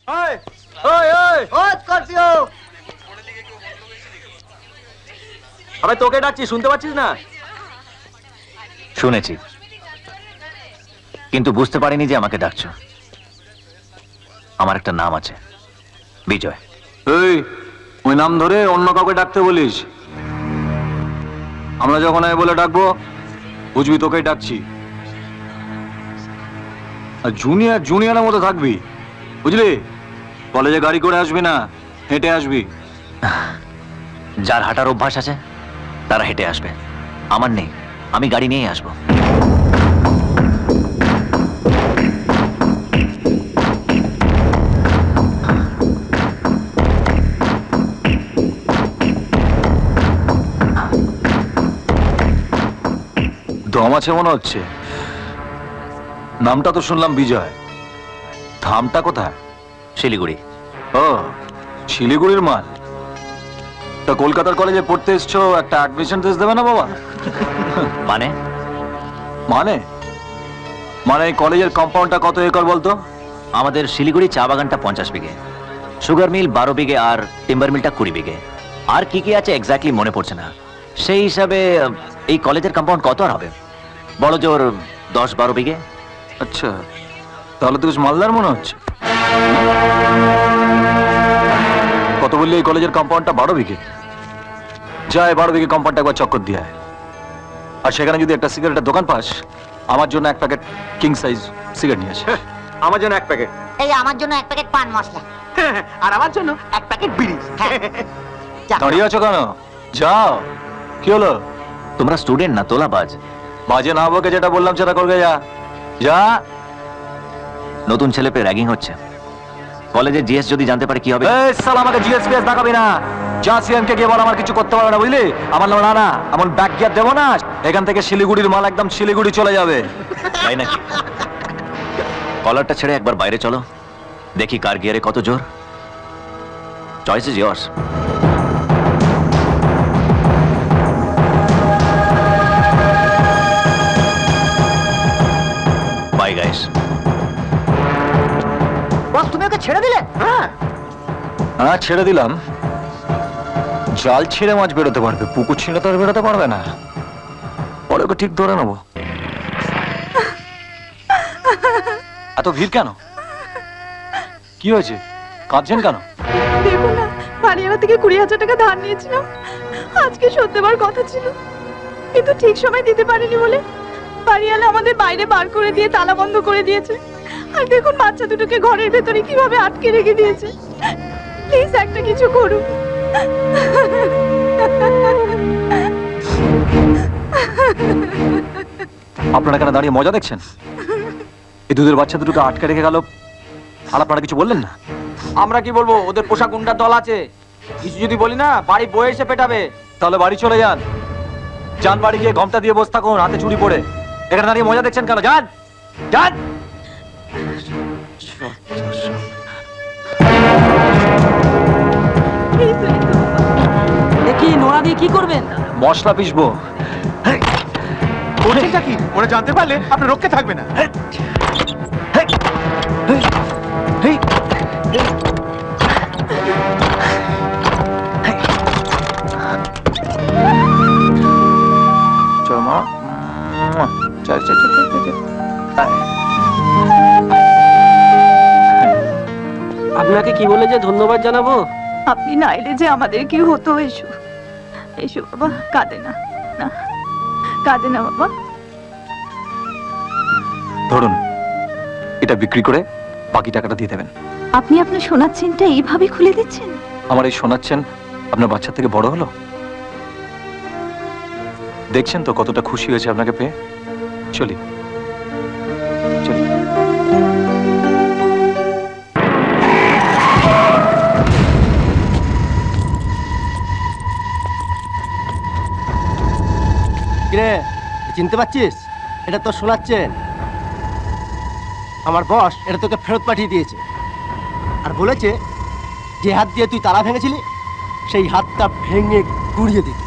ওই ওই ওই ও স্করপিও, আরে তোকে ডাকছি, শুনতে পাচ্ছিস না? শুনেছি, কিন্তু বুঝতে পারিনি যে আমাকে ডাকছো। আমার একটা নাম আছে, বিজয়। এই ওই নাম ধরে অন্য কাউকে ডাকতে বলিস? আমরা যখন আয় বলে ডাকবো বুঝবি তোকেই ডাকছি। আর জুনিয়র জুনিয়রের মতো থাকবি, বুঝলি? কলেজে গাড়ি করে আসবি না, হেঁটে আসবি। যার হাঁটার অভ্যাস আছে তারা হেঁটে আসবে, আমার নেই, আমি গাড়ি নিয়েই আসবো। দম আছে মনে হচ্ছে। নামটা তো শুনলাম বিজয়, ধামটা কোথায়? শিলিগুড়ি। ও, শিলিগুড়ির মাল। তা কলকাতার কলেজে পড়তে এসছো, একটা অ্যাডমিশন টেস্ট দেবে না বাবা? মানে? মানে মানে এই কলেজের কম্পাউন্ডটা কত একর বলতো? আমাদের শিলিগুড়ি চা বাগানটা 50 বিঘে, সুগার মিল 12 বিঘে, আর টিম্বার মিলটা 20 বিঘে। আর কি কি আছে এক্স্যাক্টলি মনে পড়ছে না। সেই হিসাবে এই কলেজের কম্পাউন্ড কত আর হবে? বড় জোর 10-12 বিঘে। আচ্ছা, তাহলে তো বেশ মালদার মনে হচ্ছে। কত বললি এই কলেজের কম্পাউন্ডটা? 12 বিঘে। যায় 12 বিঘে কম্পাউন্ডটা একবার চক্কর দিয়ে আয়। আর সেখানে যদি একটা সিগারেটের দোকান পাস, আমার জন্য এক প্যাকেট কিং সাইজ সিগারেট নিয়ে আসিস। আমার জন্য এক প্যাকেট। এই আমার জন্য এক প্যাকেট পান মশলা। আর আমার জন্য এক প্যাকেট বিড়ি। দাঁড়িয়ে আছো কেন? যাও। কি হলো? তোমরা স্টুডেন্ট না, তোলাবাজ। বাজে না বকে যেটা বললাম সেটা করবে। যা যা। নতুন ছেলে পেয়ে র্যাগিং হচ্ছে, কলেজের জিএস যদি জানতে পারে কি হবে? এই শালা, আমাকে জিএস পিএস দেখাবি না। যা সিএমকে গিয়ে বল আমার কিছু করতে পারবে না, বুঝলি? আমার নাম না, এমন ব্যাক গিয়ার দেবো না, এখান থেকে শিলিগুড়ির মাল একদম শিলিগুড়ি চলে যাবে। তাই নাকি? কলারটা ছেড়ে একবার বাইরে চলো, দেখি কার গিয়ারে কত জোর। Choice is years. Bye guys. Boss, তুমি ওকে ছেড়ে দিলে? হ্যাঁ, ছেড়ে দিলাম। জাল ছিঁড়ে মাছ বেরোতে পারবে, পুকুর ছিঁড়ে তো আর বেরোতে পারবে না। পরে ওকে ঠিক ধরে নেবো। এত ভিড় কেন? কি হয়েছে? কাঁদছেন কেন? দেখো না, বাড়িওয়ালা থেকে 20,000 টাকা ধার নিয়েছিলাম, আজকে শোধ দেওয়ার কথা ছিল, কিন্তু ঠিক সময় দিতে পারিনি বলে বাড়িওয়ালা আমাদের বাইরে বার করে দিয়ে তালা বন্ধ করে দিয়েছে। আর দেখুন বাচ্চা দুটোকে ঘরের ভেতরে কিভাবে আটকে রেখে দিয়েছে। প্লিজ একটা কিছু করুন। আপনারা কেন দাঁড়িয়ে মজা দেখছেন? এই দুধের বাচ্চা দুটোকে আটকে রেখে গেল, আর আপনারা কিছু বললেন না? আমরা কি বলবো? ওদের পোষা গুন্ডার দল আছে, কিছু যদি বলি না বাড়ি বয়ে এসে পেটাবে। তাহলে বাড়ি চলে যান। যান বাড়ি গিয়ে ঘমটা দিয়ে বসে থাকুন, হাতে চুড়ি পড়ে। এখানে দাঁড়িয়ে মজা দেখছেন কেন? যান যান। দেখি নোড়া দিয়ে কি করবেন? মশলা পিসবো। ওটা কি? ওরা জানতে পারলে আপনার রক্ষে থাকবে না। চল মা, চল চল চল চল। আপনাকে কি বলে যে ধন্যবাদ জানাবো? আপনি না এলে যে আমাদের কি হতো। এসো এসো বাবা, কাঁদে না, না কাঁদে না বাবা। ধরুন, এটা বিক্রি করে বাকি টাকাটা দিয়ে দেবেন। আপনি আপনার সোনার চেনটা এইভাবে খুলে দিচ্ছেন? আমার এই সোনার চেন আপনার বাচ্চা থেকে বড় হলো। দেখছেন তো কতটা খুশি হয়েছে আপনাকে পেয়ে। চলি চলি। কিরে, চিনতে পারছিস? এটা তো সোনার চেন। আমার বস এটা তোকে ফেরত পাঠিয়ে দিয়েছে, আর বলেছে যে হাত দিয়ে তুই তালা ভেঙেছিলি সেই হাতটা ভেঙে গুড়িয়ে দিতে।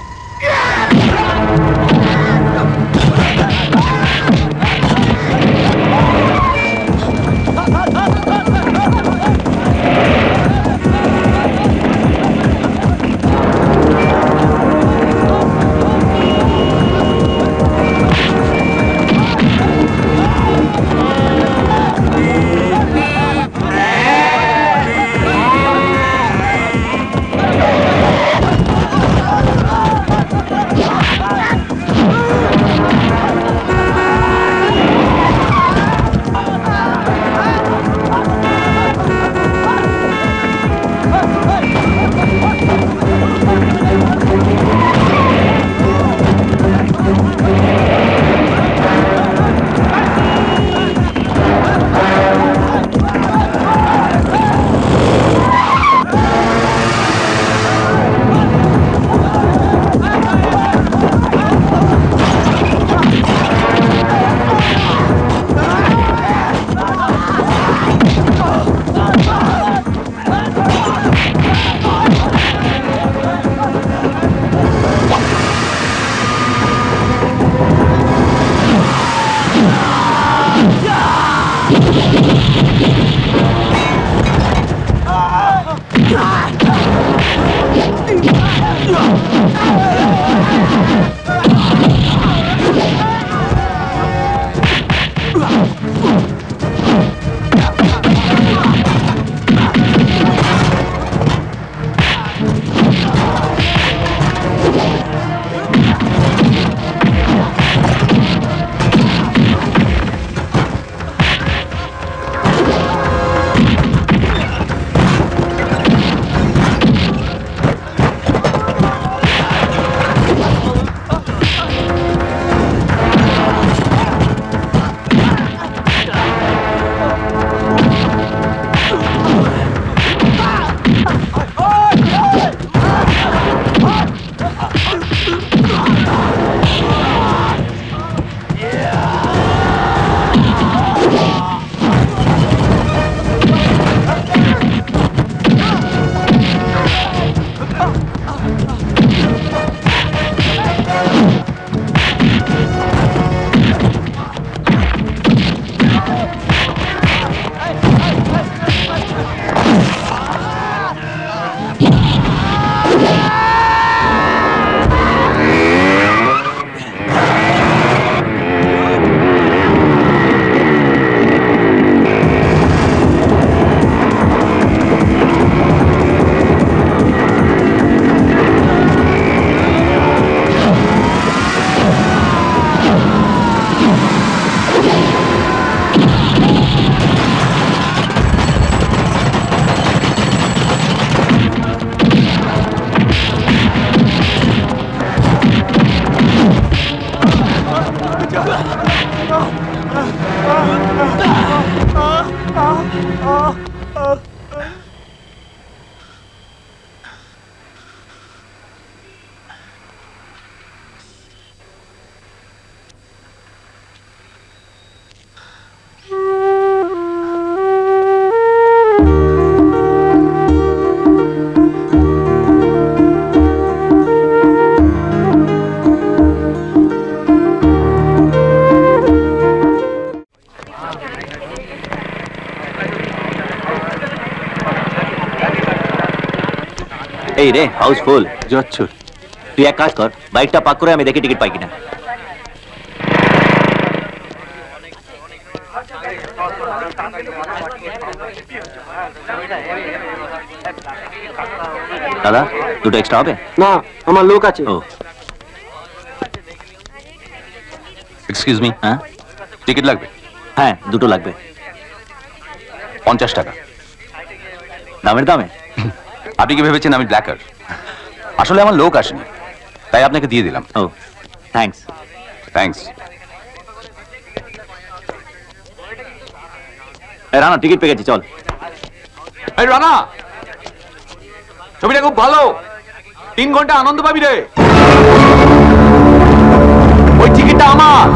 এই রে হাউসফুল। যাচ্ছ? তুই এক কাজ কর, বাইকটা পাক করে আমি দেখি টিকিট পাই কিনা। দাদা দুটো এক্সট্রা হবে? না, আমার লোক আছে। ও এক্সকিউজ মি, হ্যাঁ টিকিট লাগবে? হ্যাঁ দুটো লাগবে। 50 টাকা। দামের দামে? আপনি কি ভেবেছেন আমি ব্ল্যাকার? আসলে আমার লোক আসেনি, তাই আপনাকে দিয়ে দিলাম। ও থ্যাঙ্কস। থ্যাঙ্কস। রানা টিকিট পেয়ে গেছি, চল। এই রানা, ছবিটা খুব ভালো, 3 ঘন্টা আনন্দ পাবি রে। ওই টিকিটটা আমার,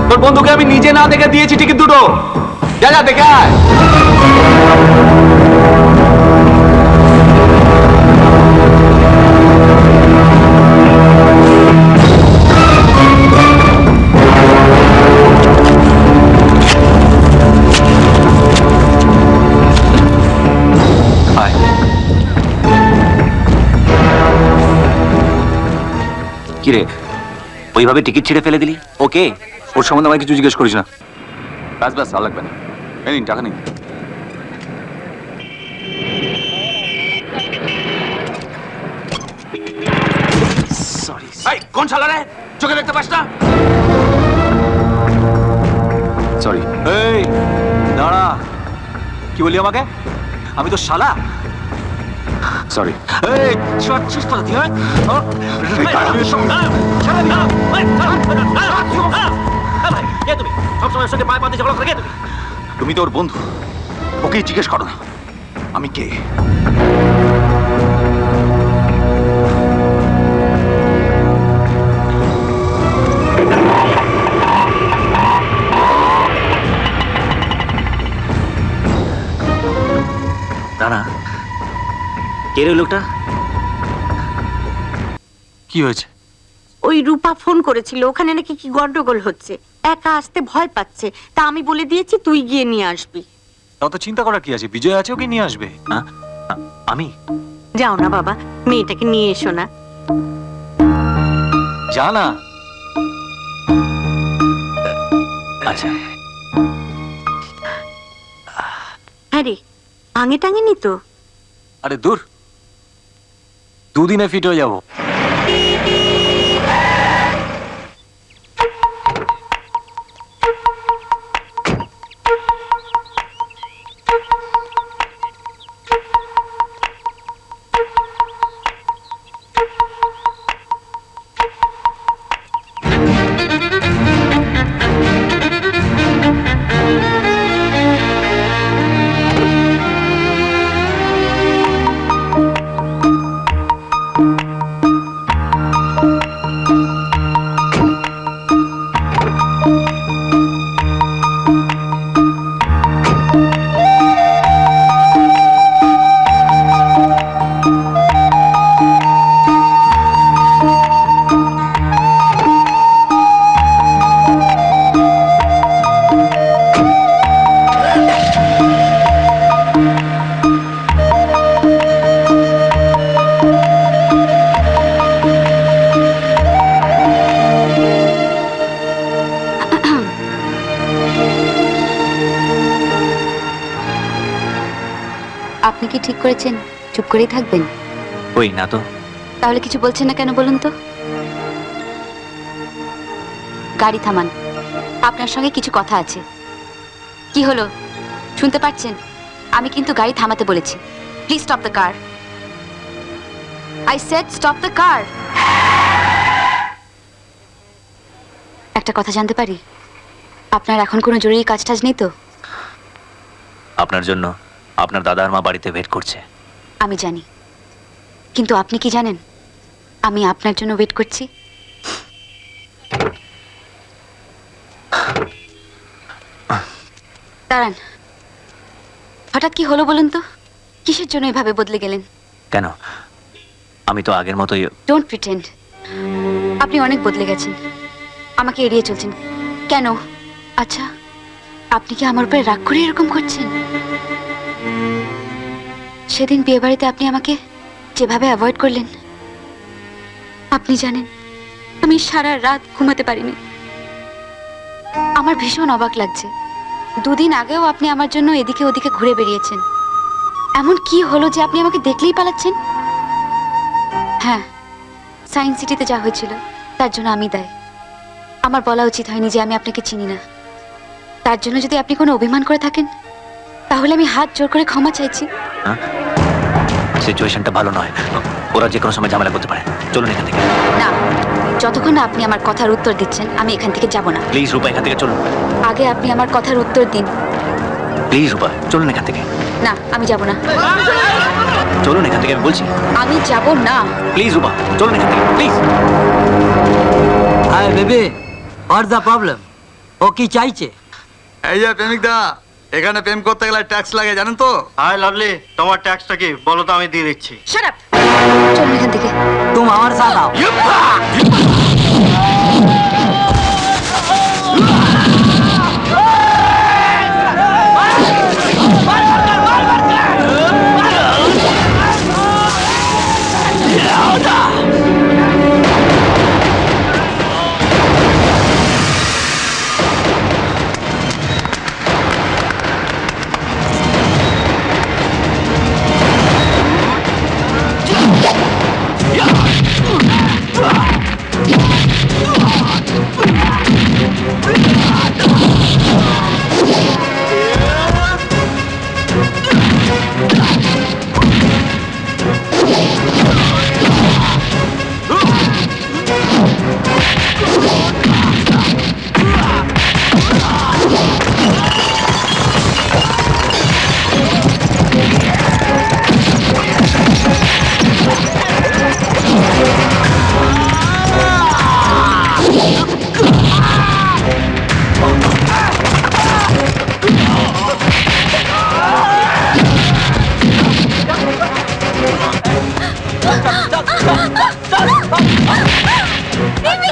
তোর বন্ধুকে আমি নিজে না দেখে দিয়েছি টিকিট দুটো। যা যা দেখে আয়। কিরে ওইভাবে টিকিট ছিঁড়ে ফেলে দিলি? ওকে, ওর সম্বন্ধে আমায় কিছু জিজ্ঞেস করিস না। ব্যাস ব্যাস, আর লাগবে না। এই নিন টাকা নিন। সরি। এই কোন শালা রে, চোখে দেখতে পাস না? সরি। এই দাঁড়া, কি বলি আমাকে? আমি তো শালা। সরি। এই চাচ্ছিস তো তুই? তুমি তো ওর বন্ধু, ওকেই জিজ্ঞেস করো না আমি কে। দাঁড়া, কে রে লোকটা? কি হয়েছে? ওই রূপা ফোন করেছিল, ওখানে নাকি কি গন্ডগোল হচ্ছে, একা আসতে ভয় পাচ্ছে, তা আমি বলে দিয়েছি তুই গিয়ে নিয়ে আসবি। তাও তো চিন্তা করার কি আছে, বিজয় আছে, ওকে নিয়ে আসবে। আমি? যাও না বাবা, মেয়েটাকে নিয়ে এসো না। যা না। আচ্ছা হ্যাঁ রে, ভাঙে টাঙেনি তো? আরে দূর, দুদিনে ফিট হয়ে যাবো। আপনি কি ঠিক করেছেন চুপ করেই থাকবেন? ওই না তো। তাহলে কিছু বলছেন না কেন বলুন তো? গাড়ি থামান, আপনার সঙ্গে কিছু কথা আছে। কি হলো, শুনতে পাচ্ছেন? আমি কিন্তু গাড়ি থামাতে বলেছি। Please stop the car. I said stop the car. একটা কথা জানতে পারি? আপনার এখন কোনো জরুরি কাজ টাজ নেই তো? আপনার জন্য আপনার দাদা আর মা বাড়িতে ওয়েট করছে। আমি জানি, কিন্তু আপনি কি জানেন আমি আপনার জন্য ওয়েট করছি? দাঁড়ান, হঠাৎ কি হলো বলুন তো? কিসের জন্য এভাবে বদলে গেলেন? কেন, আমি তো আগের মতোই। Don't pretend. আপনি অনেক বদলে গেছেন, আমাকে এড়িয়ে চলছেন কেন? আচ্ছা, আপনি কি আমার উপরে রাগ করে এরকম করছেন? সেদিন বিয়ে বাড়িতে আপনি আমাকে যেভাবে অ্যাভয়েড করলেন, আপনি জানেন আমি সারা রাত ঘুমাতে পারিনি। আমার ভীষণ অবাক লাগছে, দুদিন আগেও আপনি আমার জন্য এদিকে ওদিকে ঘুরে বেরিয়েছেন। এমন কি হলো যে আপনি আমাকে দেখলেই পালাচ্ছেন? হ্যাঁ, সায়েন্স সিটিতে যা হয়েছিল তার জন্য আমি দায়ী। আমার বলা উচিত হয়নি যে আমি আপনাকে চিনি না। তার জন্য যদি আপনি কোনো অভিমান করে থাকেন তাহলে আমি হাত জোর করে ক্ষমা চাইছি। সিচুয়েশনটা ভালো নয়, ওরা যে কোনো সময় ঝামেলা করতে পারে। চলুন এখান থেকে। না, যতক্ষণ না আপনি আমার কথার উত্তর দিচ্ছেন আমি এখান থেকে যাব না। প্লিজ রূপা, এখান থেকে চলুন। আগে আপনি আমার কথার উত্তর দিন। প্লিজ রূপা, চলুন এখান থেকে। না, আমি যাব না। চলুন এখান থেকে, আমি বলছি। আমি যাব না। প্লিজ রূপা, চলুন এখান থেকে, please. Hi baby, what's the problem? ও কি চাইছে? এই যে প্রেমিক দা, এখানে প্রেম করতে গেলে ট্যাক্স লাগে জানেন তো? হাই লাভলি, তোমার ট্যাক্সটা কি বলো তো, আমি দিয়ে দিচ্ছি। শাট আপ, চলুন এখান থেকে। তুম আমার সাথ আও।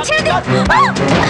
ছেড়ে দিন।